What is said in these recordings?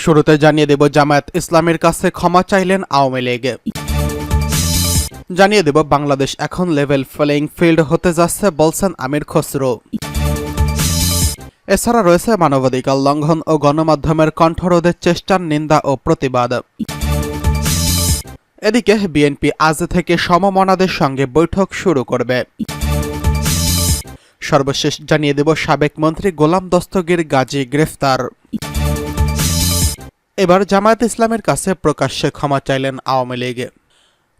শুরুতে জানিয়ে দেব জামায়াত ইসলামের কাছে ক্ষমা চাইলেন আওয়ামী লীগ। জানিয়ে দেব বাংলাদেশ এখন লেভেল প্লেইং ফিল্ড হতে যাচ্ছে বলছেন আমির খসরু। এছাড়া রয়েছে মানবাধিকার লঙ্ঘন ও গণমাধ্যমের কণ্ঠরোধের চেষ্টার নিন্দা ও প্রতিবাদ। এদিকে বিএনপি আজ থেকে সমমনাদের সঙ্গে বৈঠক শুরু করবে। সর্বশেষ জানিয়ে দেব সাবেক মন্ত্রী গোলাম দস্তগীর গাজী গ্রেফতার। এবার জামায়াত ইসলামের কাছে প্রকাশ্যে ক্ষমা চাইলেন আওয়ামী লীগ।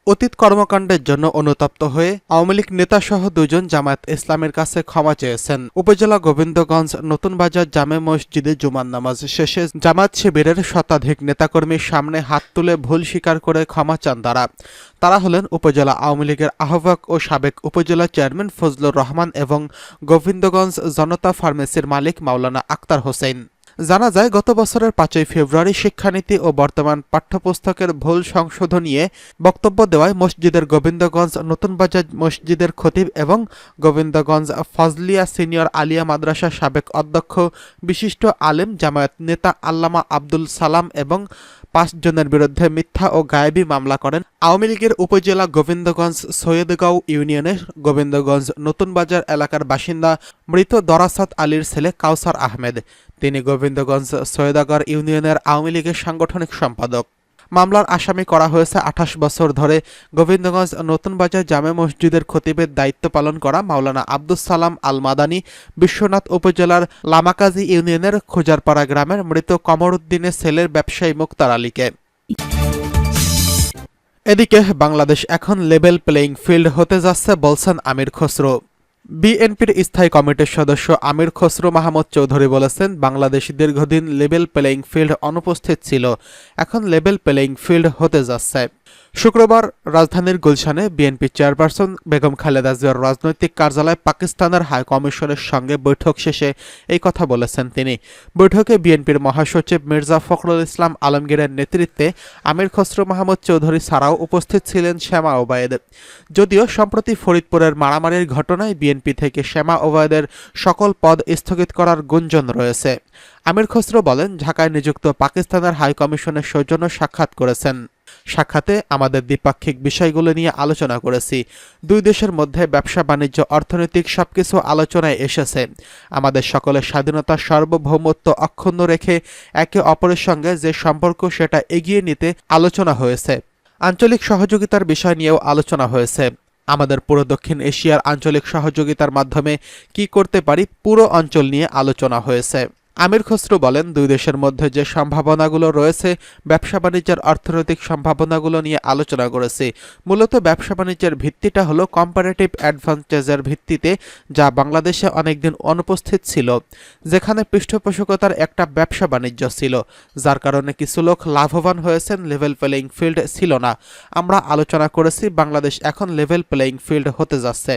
অতীত কর্মকাণ্ডের জন্য অনুতপ্ত হয়ে আওয়ামী লীগ নেতাসহ দুজন জামায়াত ইসলামের কাছে ক্ষমা চেয়েছেন। উপজেলা গোবিন্দগঞ্জ নতুন বাজার জামে মসজিদে জুমার নামাজ শেষে জামায়াত শিবিরের শতাধিক নেতাকর্মীর সামনে হাত তুলে ভুল স্বীকার করে ক্ষমা চান তারা হলেন উপজেলা আওয়ামী লীগের আহ্বায়ক ও সাবেক উপজেলা চেয়ারম্যান ফজলুর রহমান এবং গোবিন্দগঞ্জ জনতা ফার্মেসির মালিক মাওলানা আক্তার হোসেন। জানা যায় গত বছরের 5ই ফেব্রুয়ারি শিক্ষানীতি ও বর্তমান পাঠ্যপুস্তকের ভুল সংশোধন নিয়ে বক্তব্য দেওয়ায় মসজিদের গোবিন্দগঞ্জ নতুন বাজার মসজিদের খতিব এবং গোবিন্দগঞ্জ ফজলিয়া সিনিয়র আলিয়া মাদ্রাসার সাবেক অধ্যক্ষ বিশিষ্ট আলেম জামায়াত নেতা আল্লামা আব্দুল সালাম এবং 5 জনের বিরুদ্ধে মিথ্যা ও গায়েবী মামলা করেন আওয়ামী লীগের উপজেলা গোবিন্দগঞ্জ সৈয়দগাঁও ইউনিয়নের গোবিন্দগঞ্জ নতুন বাজার এলাকার বাসিন্দা মৃত দরাসাত আলীর ছেলে কাউসার আহমেদ। তিনি গোবিন্দগঞ্জ সৈয়দগাঁও ইউনিয়নের আওয়ামী লীগের সাংগঠনিক সম্পাদক। মামলার আসামি করা হয়েছে 28 বছর ধরে গোবিন্দগঞ্জ নতুন বাজার জামে মসজিদের খতিবের দায়িত্ব পালন করা মাওলানা আব্দুস সালাম আল মাদানী, বিশ্বনাথ উপজেলার লামাকাজি ইউনিয়নের খোজারপাড়া গ্রামের মৃত কমরউদ্দিনের ছেলের ব্যবসায়ী মুক্তার আলীকে। এদিকে বাংলাদেশ এখন লেভেল প্লেইং ফিল্ড হতে যাচ্ছে বলছেন আমির খসরু। বিএনপির স্থায়ী কমিটির সদস্য আমির খসরু মাহমুদ চৌধুরী বলেছেন, বাংলাদেশ দীর্ঘদিন লেভেল প্লেইং ফিল্ড অনুপস্থিত ছিল, এখন লেভেল প্লেইং ফিল্ড হতে যাচ্ছে। শুক্রবার রাজধানীর গুলশানে বিএনপি চেয়ারপারসন বেগম খালেদা জিয়ার রাজনৈতিক কার্যালয়ে পাকিস্তানের হাই কমিশনের সঙ্গে বৈঠক শেষে এই কথা বলেছেন তিনি। বৈঠকে বিএনপির মহাসচিব মির্জা ফখরুল ইসলাম আলমগীরের নেতৃত্বে আমির খসরু মাহমুদ চৌধুরী ছাড়াও উপস্থিত ছিলেন শ্যামা ওবায়েদ। যদিও সম্প্রতি ফরিদপুরের মারামারির ঘটনায় বিএনপি থেকে শ্যামা ওবায়েদের সকল পদ স্থগিত করার গুঞ্জন রয়েছে। আমির খসরু বলেন, ঢাকায় নিযুক্ত পাকিস্তানের হাই কমিশনের সৌজন্য সাক্ষাৎ করেছেন। সাক্ষাতে আমাদের দ্বিপাক্ষিক বিষয়গুলো নিয়ে আলোচনা করেছি। দুই দেশের মধ্যে ব্যবসা বাণিজ্য অর্থনৈতিক সবকিছু আলোচনায় এসেছে। আমাদের সকলের স্বাধীনতা সার্বভৌমত্ব অক্ষুণ্ণ রেখে একে অপরের সঙ্গে যে সম্পর্ক সেটা এগিয়ে নিতে আলোচনা হয়েছে। আঞ্চলিক সহযোগিতার বিষয় নিয়েও আলোচনা হয়েছে। আমাদের পুরো দক্ষিণ এশিয়ার আঞ্চলিক সহযোগিতার মাধ্যমে কি করতে পারি পুরো অঞ্চল নিয়ে আলোচনা হয়েছে। আমির খসরু বলেন, দুই দেশের মধ্যে যে সম্ভাবনাগুলো রয়েছে, ব্যবসা বাণিজ্যের অর্থনৈতিক সম্ভাবনাগুলো নিয়ে আলোচনা করেছি। মূলত ব্যবসা বাণিজ্যের ভিত্তিটা হলো কম্পারেটিভ অ্যাডভান্টেজের ভিত্তিতে, যা বাংলাদেশে অনেকদিন অনুপস্থিত ছিল, যেখানে পৃষ্ঠপোষকতার একটা ব্যবসা বাণিজ্য ছিল, যার কারণে কিছু লোক লাভবান হয়েছেন, লেভেল প্লেইং ফিল্ড ছিল না। আমরা আলোচনা করেছি, বাংলাদেশ এখন লেভেল প্লেইং ফিল্ড হতে যাচ্ছে।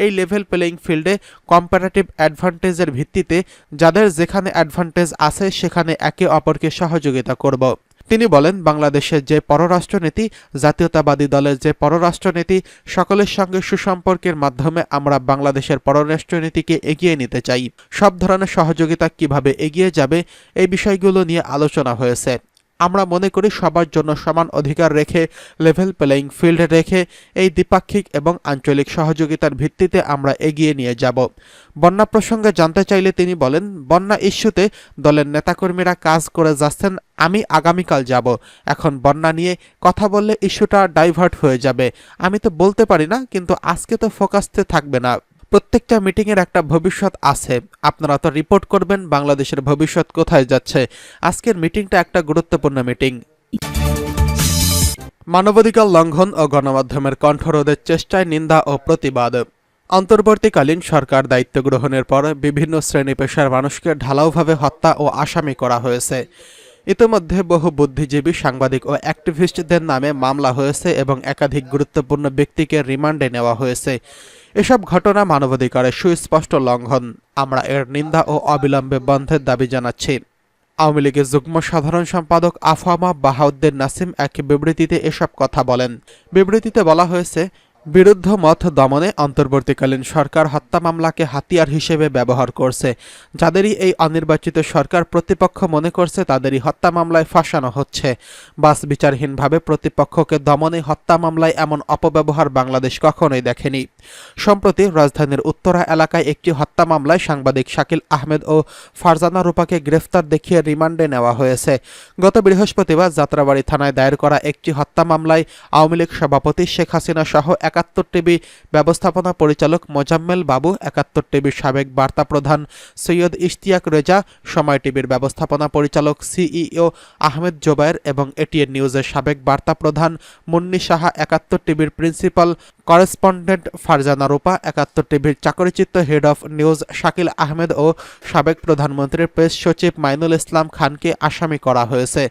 এই লেভেল প্লেইং ফিল্ডে কম্পারেটিভ অ্যাডভান্টেজের ভিত্তিতে যাদের যেখানে অ্যাডভান্টেজ আছে সেখানে একে অপরকে সহযোগিতা করব। তিনি বলেন, বাংলাদেশের যে পররাষ্ট্রনীতি, জাতীয়তাবাদী দলের যে পররাষ্ট্রনীতি, সকলের সঙ্গে সুসম্পর্কের মাধ্যমে আমরা বাংলাদেশের পররাষ্ট্রনীতিকে এগিয়ে নিতে চাই। সব ধরনের সহযোগিতা কিভাবে এগিয়ে যাবে এই বিষয়গুলো নিয়ে আলোচনা হয়েছে। আমরা মনে করি সবার জন্য সমান অধিকার রেখে, লেভেল প্লেইং ফিল্ড রেখে এই দ্বিপাক্ষিক এবং আঞ্চলিক সহযোগিতার ভিত্তিতে আমরা এগিয়ে নিয়ে যাব। বন্যা প্রসঙ্গে জানতে চাইলে তিনি বলেন, বন্যা ইস্যুতে দলের নেতাকর্মীরা কাজ করে যাচ্ছেন, আমি আগামীকাল যাব। এখন বন্যা নিয়ে কথা বললে ইস্যুটা ডাইভার্ট হয়ে যাবে। আমি তো বলতে পারি না, কিন্তু আজকে তো ফোকাসতে থাকবে না। প্রত্যেকটা মিটিংয়ের একটা ভবিষ্যৎ আছে। আপনারা তো রিপোর্ট করবেন বাংলাদেশের ভবিষ্যৎ কোথায় যাচ্ছে। আজকের মিটিংটা একটা গুরুত্বপূর্ণ মিটিং। মানবাধিকার লঙ্ঘন ও গণমাধ্যমের কণ্ঠরোধের চেষ্টায় নিন্দা ও প্রতিবাদ। অন্তর্বর্তীকালীন সরকার দায়িত্ব গ্রহণের পর বিভিন্ন শ্রেণী পেশার মানুষকে ঢালাওভাবে হত্যা ও আসামি করা হয়েছে। ইতিমধ্যে বহু বুদ্ধিজীবী, সাংবাদিক ও অ্যাক্টিভিস্টদের নামে মামলা হয়েছে এবং একাধিক গুরুত্বপূর্ণ ব্যক্তিকে রিমান্ডে নেওয়া হয়েছে। এসব ঘটনা মানবাধিকারের সুস্পষ্ট লঙ্ঘন। আমরা এর নিন্দা ও অবিলম্বে বন্ধের দাবি জানাচ্ছি। আওয়ামী লীগের যুগ্ম সাধারণ সম্পাদক আফামা বাহাউদ্দিন নাসিম এক বিবৃতিতে এসব কথা বলেন। বিবৃতিতে বলা হয়েছে, বিরুদ্ধ মত দমনে অন্তর্বর্তীকালীন সরকার হত্যা মামলাকে হাতিয়ার হিসেবে ব্যবহার করছে। যাদেরই এই অনির্বাচিত সরকার প্রতিপক্ষ মনে করছে তাদেরই হত্যা মামলায় ফাঁসানো হচ্ছে। বাস বিচারহীনভাবে প্রতিপক্ষকে দমনে হত্যা মামলায় এমন অপব্যবহার বাংলাদেশ কখনোই দেখেনি। সম্প্রতি রাজধানীর উত্তরা এলাকায় একটি হত্যা মামলায় সাংবাদিক শাকিল আহমেদ ও ফারজানা রূপাকে গ্রেফতার দেখিয়ে রিমান্ডে নেওয়া হয়েছে। গত বৃহস্পতিবার যাত্রাবাড়ী থানায় দায়ের করা একটি হত্যা মামলায় আওয়ামী লীগ সভাপতি শেখ হাসিনা সহ ৭১ টিভি ব্যবস্থাপনা পরিচালক মোজাম্মেল বাবু, ৭১ টিভির সাবেক বার্তা প্রধান সৈয়দ ইশতিয়াক রেজা, সময় টিভির ব্যবস্থাপনা পরিচালক সিইও আহমেদ জোবায়ের এবং এটিএন নিউজের সাবেক বার্তা প্রধান মুন্নি সাহা, ৭১ টিভির প্রিন্সিপাল করেসপন্ডেন্ট ফারজানা রূপা, ৭১ টিভির চাকরিচ্যুত head of news Shakil Ahmed ও সাবেক প্রধানমন্ত্রীর প্রেস সচিব মাইনুল ইসলাম খানকে আসামি করা হয়েছে।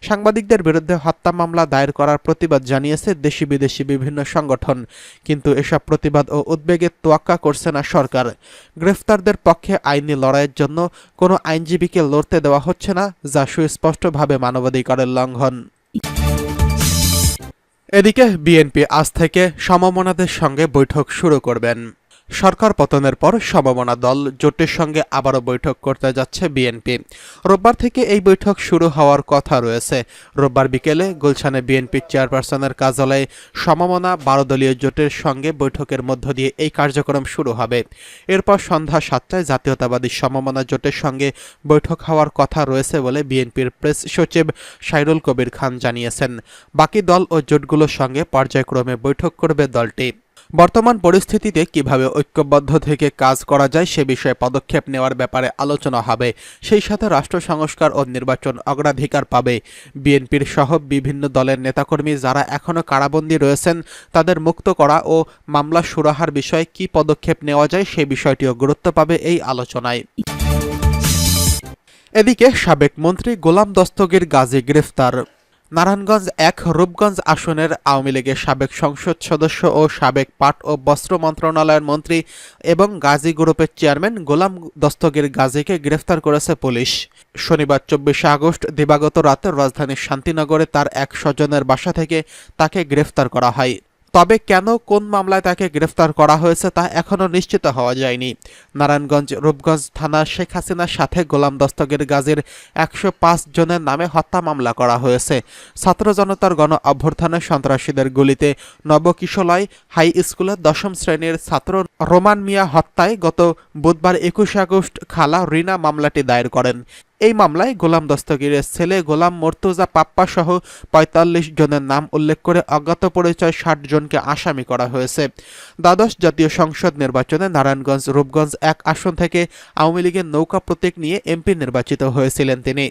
সাংবাদিকদের বিরুদ্ধে হত্যা মামলা দায়ের করার প্রতিবাদ জানিয়েছে দেশি বিদেশি বিভিন্ন সংগঠন, কিন্তু এসব প্রতিবাদ ও উদ্বেগের তোয়াক্কা করছে না সরকার। গ্রেফতারদের পক্ষে আইনি লড়াইয়ের জন্য কোনো আইনজীবীকে লড়তে দেওয়া হচ্ছে না, যা সুস্পষ্টভাবে মানবাধিকারের লঙ্ঘন। এদিকে বিএনপি আজ থেকে সমমনাদের সঙ্গে বৈঠক শুরু করবেন। সরকার পতনের পর সমমনা দল জোটের সঙ্গে আবারও বৈঠক করতে যাচ্ছে বিএনপি। রোববার থেকে এই বৈঠক শুরু হওয়ার কথা রয়েছে। রোববার বিকেলে গুলশানে বিএনপি চেয়ারপারসনের কার্যালয়ে সমমনা ১২ দলীয় জোটের সঙ্গে বৈঠকের মধ্য দিয়ে এই কার্যক্রম শুরু হবে। এরপর সন্ধ্যা ৭টায় জাতীয়তাবাদী সমমনা জোটের সঙ্গে বৈঠক হওয়ার কথা রয়েছে বলে বিএনপির প্রেস সচিব সাইরুল কবির খান জানিয়েছেন। বাকি দল ও জোটগুলোর সঙ্গে পর্যায়ক্রমে বৈঠক করবে দলটি। বর্তমান পরিস্থিতিতে কিভাবে ঐক্যবদ্ধ থেকে কাজ করা যায় সে বিষয়ে পদক্ষেপ নেওয়ার ব্যাপারে আলোচনা হবে। সেই সাথে রাষ্ট্র সংস্কার ও নির্বাচন অগ্রাধিকার পাবে। বিএনপির সহ বিভিন্ন দলের নেতাকর্মী যারা এখনও কারাবন্দী রয়েছেন তাদের মুক্ত করা ও মামলা সুরাহার বিষয়ে কী পদক্ষেপ নেওয়া যায় সে বিষয়টিও গুরুত্ব পাবে এই আলোচনায়। এদিকে সাবেক মন্ত্রী গোলাম দস্তগীর গাজী গ্রেফতার। নারায়ণগঞ্জ ১ রূপগঞ্জ আসনের আওয়ামী লীগের সাবেক সংসদ সদস্য ও সাবেক পাট ও বস্ত্র মন্ত্রণালয়ের মন্ত্রী এবং গাজী গ্রুপের চেয়ারম্যান গোলাম দস্তগীর গাজীকে গ্রেফতার করেছে পুলিশ। শনিবার ২৪শে আগস্ট দিবাগত রাতে রাজধানীর শান্তিনগরে তার এক স্বজনের বাসা থেকে তাকে গ্রেফতার করা হয়। তবে কেন, কোন মামলায় তাকে গ্রেফতার করা হয়েছে তা এখনও নিশ্চিত হওয়া যায়নি। নারায়ণগঞ্জ রূপগঞ্জ থানা শেখ হাসিনার সাথে গোলাম দস্তগীর গাজীর ১০৫ জনের নামে হত্যা মামলা করা হয়েছে। ছাত্র জনতার গণ অভ্যুত্থানে সন্ত্রাসীদের গুলিতে নবকিশলয় হাই স্কুলের ১০ম শ্রেণীর ছাত্র রোমান মিয়া হত্যায় গত বুধবার ২১ আগস্ট খালা রিনা মামলাটি দায়ের করেন। এই মামলায় গোলাম দস্তগীরের ছেলে গোলাম মর্তুজা পাপ্পা সহ ৪৫ জনের নাম উল্লেখ করে অজ্ঞাত পরিচয় ৬০ জনকে আসামি করা হয়েছে। দ্বাদশ জাতীয় সংসদ নির্বাচনে নারায়ণগঞ্জ রূপগঞ্জ ১ আসন থেকে আওয়ামী লীগের নৌকা প্রতীক নিয়ে এমপি নির্বাচিত হয়েছিলেন তিনি।